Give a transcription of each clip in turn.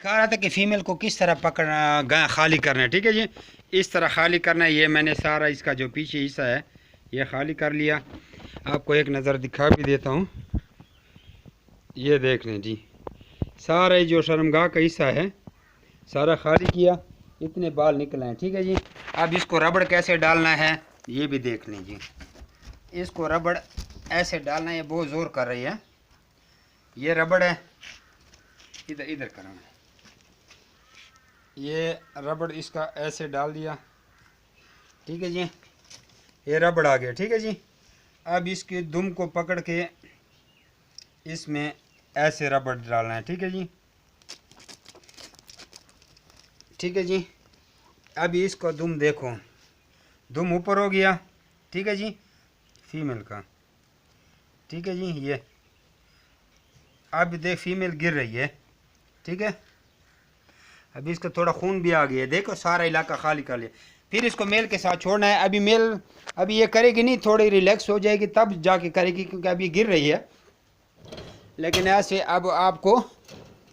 कहा रहा था कि फ़ीमेल को किस तरह पकड़ना खाली करना है। ठीक है जी, इस तरह खाली करना है। ये मैंने सारा इसका जो पीछे हिस्सा है ये खाली कर लिया। आपको एक नज़र दिखा भी देता हूँ। ये देख लें जी, सारा ये जो शर्मगाह का हिस्सा है सारा खाली किया, इतने बाल निकले हैं। ठीक है जी, अब इसको रबड़ कैसे डालना है ये भी देख लें जी। इसको रबड़ ऐसे डालना है, ये बहुत ज़ोर कर रही है। ये रबड़ है, इधर इधर करना है। ये रबड़ इसका ऐसे डाल दिया। ठीक है जी, ये रबड़ आ गया। ठीक है जी, अब इसके दुम को पकड़ के इसमें ऐसे रबड़ डालना है। ठीक है जी, ठीक है जी। अब इसको दुम देखो, दुम ऊपर हो गया। ठीक है जी, फीमेल का। ठीक है जी, ये अब देख फीमेल गिर रही है। ठीक है, अभी इसका थोड़ा खून भी आ गया है, देखो सारा इलाका खाली कर लिया। फिर इसको मेल के साथ छोड़ना है। अभी मेल अभी ये करेगी नहीं, थोड़ी रिलैक्स हो जाएगी तब जाके करेगी, क्योंकि अभी गिर रही है। लेकिन ऐसे अब आपको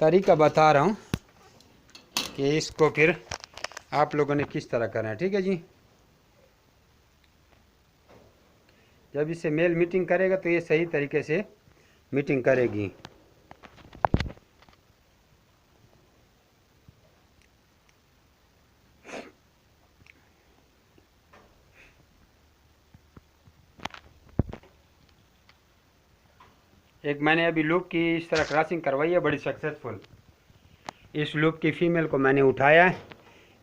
तरीका बता रहा हूँ कि इसको फिर आप लोगों ने किस तरह करना है। ठीक है जी, जब इससे मेल मीटिंग करेगा तो ये सही तरीके से मीटिंग करेगी। एक मैंने अभी लूप की इस तरह क्रॉसिंग करवाई है, बड़ी सक्सेसफुल। इस लूप की फ़ीमेल को मैंने उठाया है।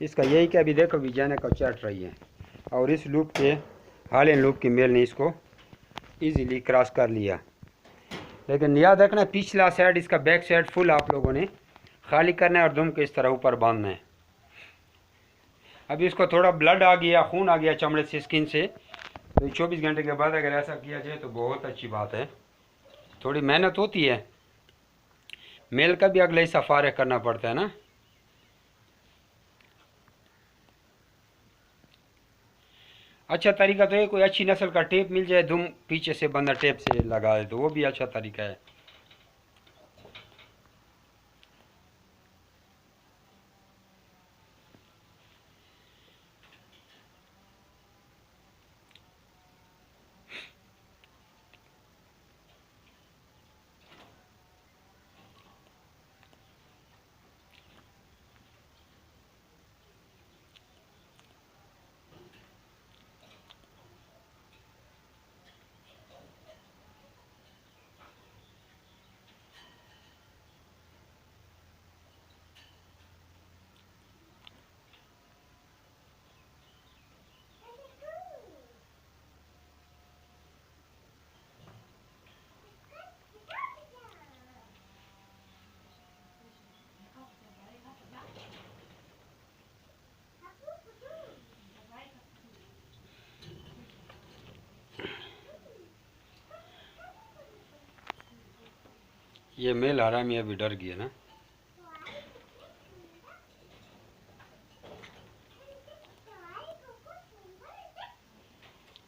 इसका यही कि अभी देखो विजाना को चट रही है, और इस लूप के हालियन लूप की मेल ने इसको इजीली क्रॉस कर लिया। लेकिन याद रखना, पिछला साइड इसका बैक साइड फुल आप लोगों ने खाली करना है और दुम को इस तरह ऊपर बांधना है। अभी इसको थोड़ा ब्लड आ गया, खून आ गया चमड़े से, स्किन से, तो 24 घंटे के बाद अगर ऐसा किया जाए तो बहुत अच्छी बात है। थोड़ी मेहनत होती है, मेल का भी अगले हिस्सा फारग करना पड़ता है ना। अच्छा तरीका तो है, कोई अच्छी नस्ल का टेप मिल जाए, दुम पीछे से बंदा टेप से लगा दे तो वो भी अच्छा तरीका है। ये मेल हरामी अभी डर गया ना।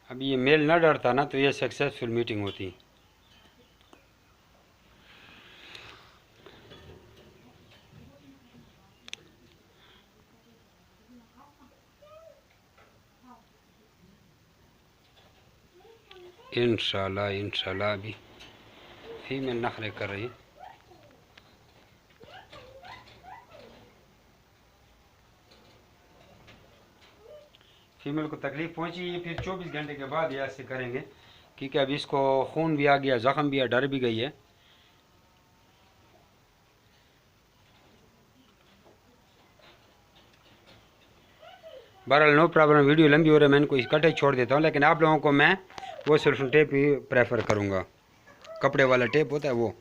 अभी ये मेल ना डरता ना तो ये सक्सेसफुल मीटिंग होती। इंशाल्लाह इंशाल्लाह अभी फीमेल नखरे कर रही। फीमेल को तकलीफ़ पहुंची, ये फिर 24 घंटे के बाद ये ऐसे करेंगे, क्योंकि अभी इसको खून भी आ गया, ज़ख्म भी है, डर भी गई है। बहरहाल नो प्रॉब्लम, वीडियो लंबी हो रही है, मैं इनको इकट्ठे छोड़ देता हूँ। लेकिन आप लोगों को मैं वो सोल्यूशन टेप ही प्रेफर करूँगा, कपड़े वाला टेप होता है वो।